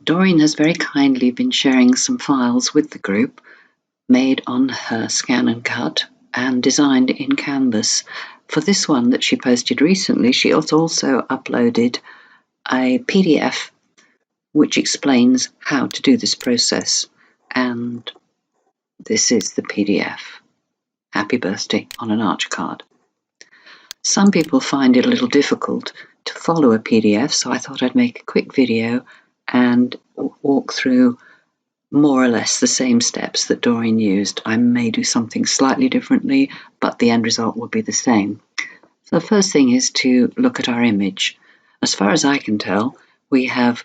Doreen has very kindly been sharing some files with the group made on her Scanncut and designed in Canvas. For this one that she posted recently, she has also uploaded a PDF which explains how to do this process, and this is the PDF. Happy birthday on an arch card. Some people find it a little difficult to follow a PDF, so I thought I'd make a quick video and walk through more or less the same steps that Doreen used. I may do something slightly differently, but the end result will be the same. So the first thing is to look at our image. As far as I can tell, we have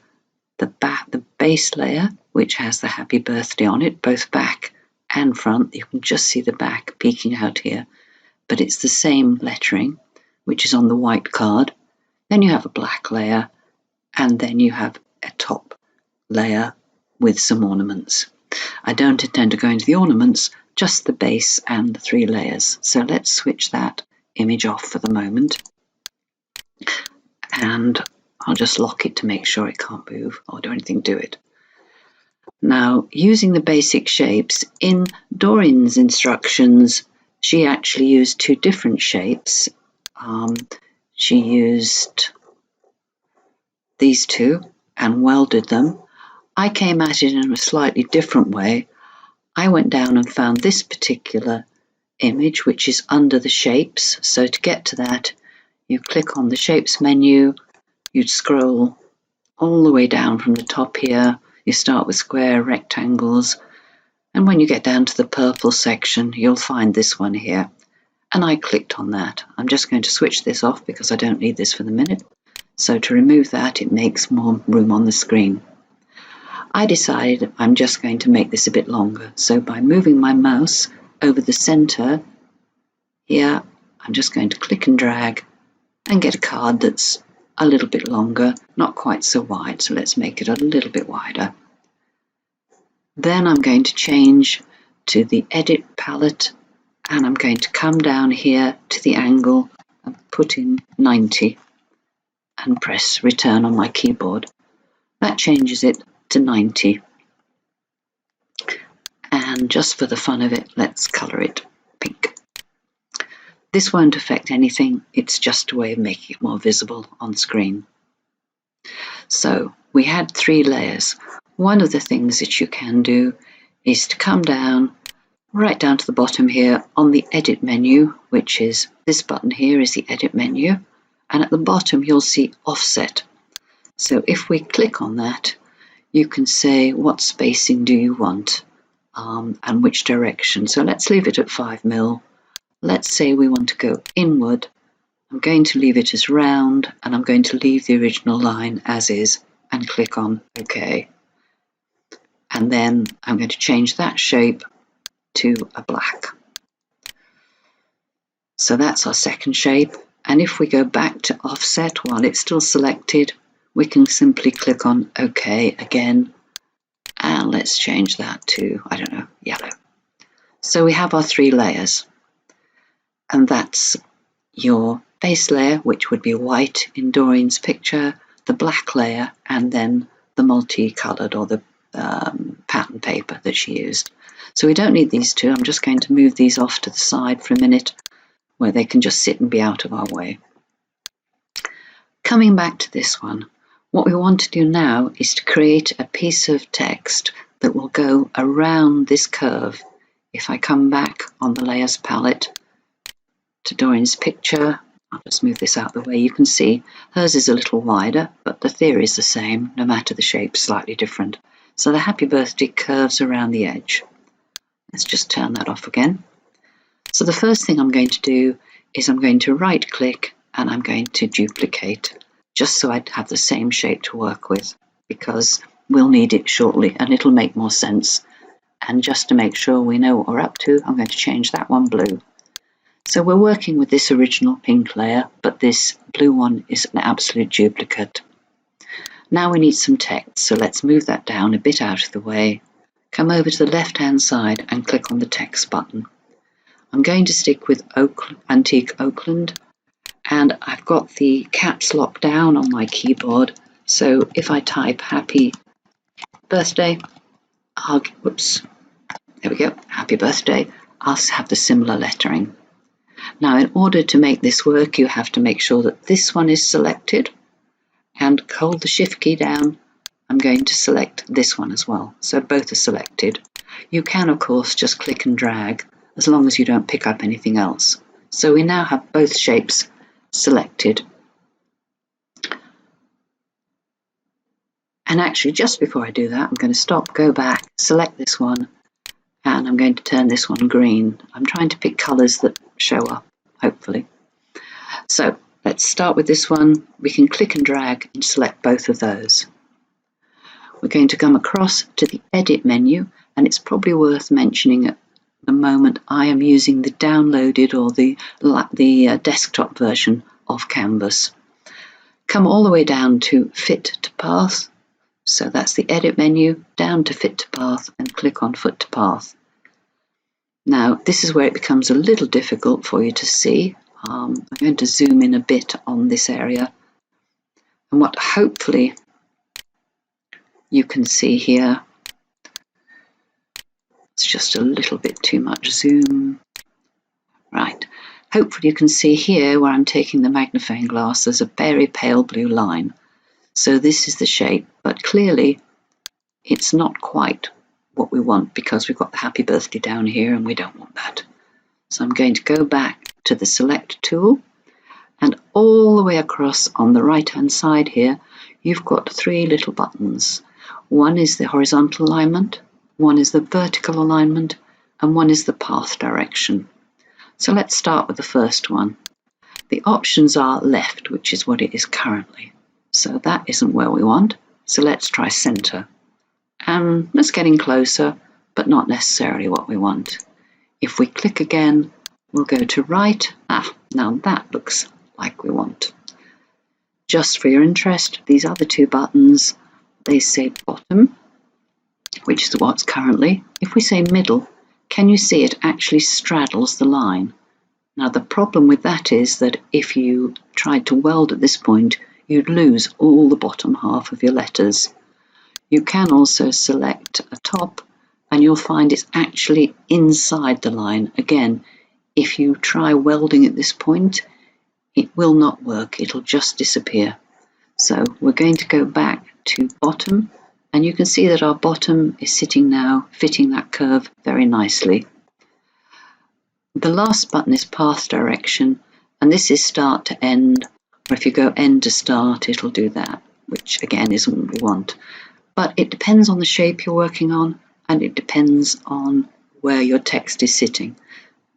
the base layer, which has the happy birthday on it, both back and front. You can just see the back peeking out here, but it's the same lettering, which is on the white card. Then you have a black layer, and then you have a top layer with some ornaments. I don't intend to go into the ornaments, just the base and the 3 layers. So let's switch that image off for the moment. And I'll just lock it to make sure it can't move or do anything to it. Now, using the basic shapes, in Doreen's instructions, she actually used 2 different shapes. She used these 2 and welded them. I came at it in a slightly different way. I went down and found this particular image, which is under the shapes. So to get to that, you click on the shapes menu, you'd scroll all the way down from the top here. You start with square, rectangles, and when you get down to the purple section, you'll find this one here. And I clicked on that. I'm just going to switch this off because I don't need this for the minute. So to remove that, it makes more room on the screen. I decided I'm just going to make this a bit longer. So by moving my mouse over the center here, I'm just going to click and drag and get a card that's a little bit longer, not quite so wide. So let's make it a little bit wider. Then I'm going to change to the edit palette, and I'm going to come down here to the angle and put in 90 and press return on my keyboard. That changes it to 90. And just for the fun of it, let's color it pink. This won't affect anything, it's just a way of making it more visible on screen. So we had 3 layers. One of the things that you can do is to come down, right down to the bottom here on the edit menu, which is this button here is the edit menu, and at the bottom you'll see offset. So if we click on that, you can say what spacing do you want and which direction. So let's leave it at 5 mil. Let's say we want to go inward. I'm going to leave it as round, and I'm going to leave the original line as is and click on OK. And then I'm going to change that shape to a black. So that's our second shape. And if we go back to offset while it's still selected, we can simply click on OK again. And let's change that to, I don't know, yellow. So we have our 3 layers. And that's your base layer, which would be white in Doreen's picture, the black layer, and then the multicolored or the pattern paper that she used. So we don't need these 2. I'm just going to move these off to the side for a minute where they can just sit and be out of our way. Coming back to this one, what we want to do now is to create a piece of text that will go around this curve. If I come back on the layers palette to Doreen's picture, I'll just move this out of the way. You can see hers is a little wider, but the theory is the same, no matter the shape, slightly different. So the happy birthday curves around the edge. Let's just turn that off again. So the first thing I'm going to do is I'm going to right click and I'm going to duplicate, just so I have the same shape to work with, because we'll need it shortly and it'll make more sense. And just to make sure we know what we're up to, I'm going to change that one blue. So we're working with this original pink layer, but this blue one is an absolute duplicate. Now we need some text, so let's move that down a bit out of the way. Come over to the left-hand side and click on the text button. I'm going to stick with Antique Oakland, and I've got the caps lock down on my keyboard, so if I type Happy birthday. Whoops, there we go, happy birthday. I'll have the similar lettering. Now, in order to make this work, you have to make sure that this one is selected, and hold the Shift key down. I'm going to select this one as well, so both are selected. You can, of course, just click and drag, as long as you don't pick up anything else. So we now have both shapes selected. And actually, just before I do that, I'm going to stop, go back, select this one, and I'm going to turn this one green. I'm trying to pick colours that show up, hopefully. So let's start with this one. We can click and drag and select both of those. We're going to come across to the Edit menu, and it's probably worth mentioning at the moment I am using the downloaded or the desktop version of Canvas. Come all the way down to Fit to Path. So that's the Edit menu, down to Fit to Path, and click on Fit to Path. Now, this is where it becomes a little difficult for you to see. I'm going to zoom in a bit on this area. And what hopefully you can see here, it's just a little bit too much zoom. Right, hopefully you can see here where I'm taking the magnifying glass, there's a very pale blue line. So this is the shape, but clearly it's not quite what we want because we've got the happy birthday down here and we don't want that. So I'm going to go back to the Select tool, and all the way across on the right hand side here, you've got three little buttons. One is the horizontal alignment, one is the vertical alignment, and one is the path direction. So let's start with the first one. The options are left, which is what it is currently. So that isn't where we want. So let's try center. And that's getting closer, but not necessarily what we want. If we click again, we'll go to right. Now that looks like we want. Just for your interest, these other two buttons, they say bottom, which is what's currently. If we say middle, can you see it actually straddles the line? Now the problem with that is that if you tried to weld at this point, you'd lose all the bottom half of your letters. You can also select a top, and you'll find it's actually inside the line. Again, if you try welding at this point, it will not work, it'll just disappear. So we're going to go back to bottom, and you can see that our bottom is sitting now, fitting that curve very nicely. The last button is path direction, and this is start to end, or if you go end to start, it'll do that, which again isn't what we want. But it depends on the shape you're working on, and it depends on where your text is sitting.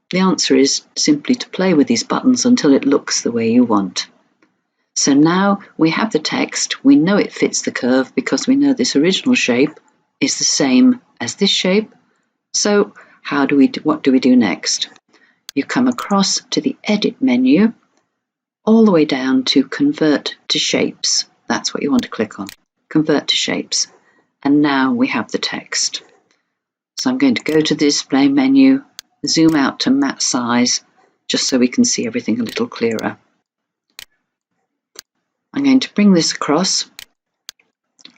The answer is simply to play with these buttons until it looks the way you want. So now we have the text, we know it fits the curve because we know this original shape is the same as this shape. So what do we do next? You come across to the Edit menu, all the way down to Convert to Shapes. That's what you want to click on, Convert to Shapes. And now we have the text. So I'm going to go to the Display menu, zoom out to matte size, just so we can see everything a little clearer. I'm going to bring this across,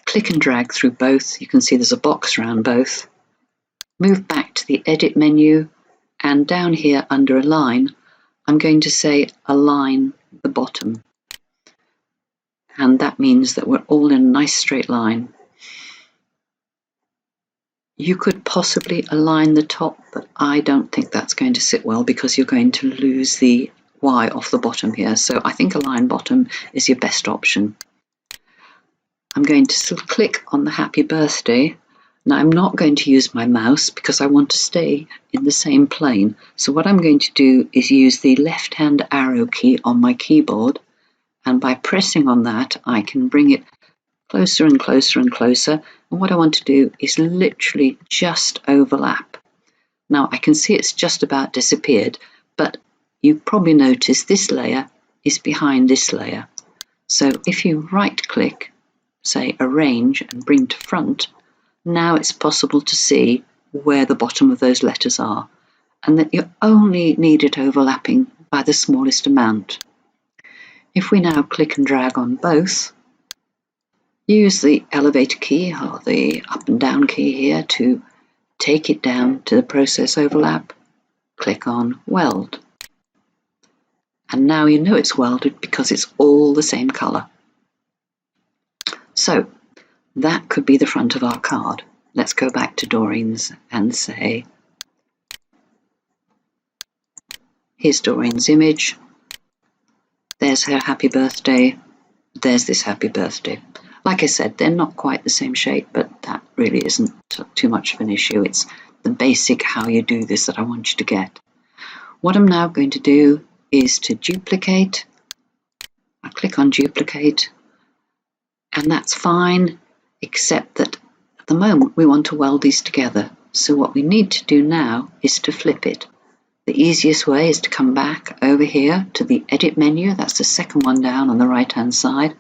click and drag through both. You can see there's a box around both. Move back to the Edit menu, and down here under Align, I'm going to say Align the bottom. And that means that we're all in a nice straight line. You could possibly align the top, but I don't think that's going to sit well because you're going to lose the Y off the bottom here. So I think Align Bottom is your best option. I'm going to click on the happy birthday. Now I'm not going to use my mouse because I want to stay in the same plane. So what I'm going to do is use the left-hand arrow key on my keyboard, and by pressing on that I can bring it closer and closer and closer, and what I want to do is literally just overlap. Now I can see it's just about disappeared, but you probably notice this layer is behind this layer. So if you right click, say Arrange and bring to front, now it's possible to see where the bottom of those letters are, and that you only need it overlapping by the smallest amount. If we now click and drag on both, Use the elevator key or the up and down key here to take it down to the process overlap. Click on Weld. And now you know it's welded because it's all the same color. So that could be the front of our card. Let's go back to Doreen's and say, here's Doreen's image. There's her happy birthday. There's this happy birthday. Like I said, they're not quite the same shape, but that really isn't too much of an issue. It's the basic how you do this that I want you to get. What I'm now going to do is to duplicate. I click on duplicate, and that's fine, except that at the moment we want to weld these together. So what we need to do now is to flip it. The easiest way is to come back over here to the edit menu. That's the second one down on the right hand side.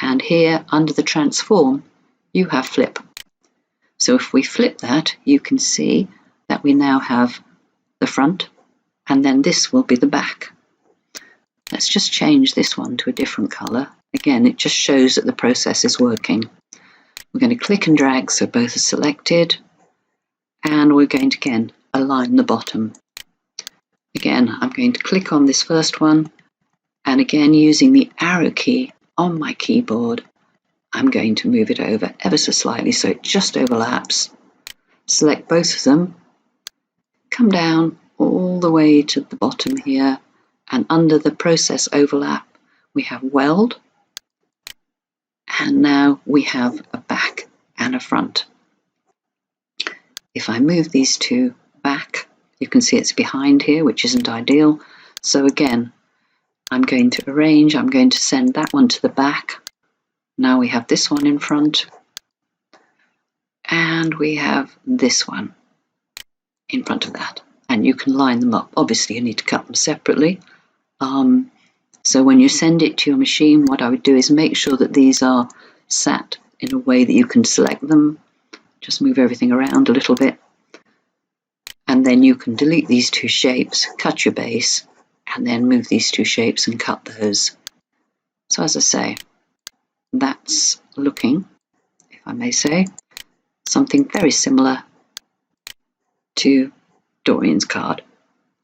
And here under the transform, you have flip. So if we flip that, you can see that we now have the front, and then this will be the back. Let's just change this one to a different color. Again, it just shows that the process is working. We're going to click and drag so both are selected, and we're going to again align the bottom. Again, I'm going to click on this first one, and again using the arrow key on my keyboard, I'm going to move it over ever so slightly so it just overlaps. Select both of them, come down all the way to the bottom here, and under the process overlap we have weld, and now we have a back and a front. If I move these two back, you can see it's behind here, which isn't ideal. So again, I'm going to arrange, I'm going to send that one to the back. Now we have this one in front, and we have this one in front of that. And you can line them up. Obviously, you need to cut them separately. So when you send it to your machine, what I would do is make sure that these are sat in a way that you can select them. Just move everything around a little bit. And then you can delete these two shapes, cut your base, and then move these two shapes and cut those. So as I say, that's looking, if I may say, something very similar to Doreen's card.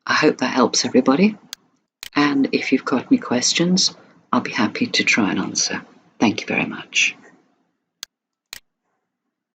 I hope that helps everybody. And if you've got any questions, I'll be happy to try and answer. Thank you very much.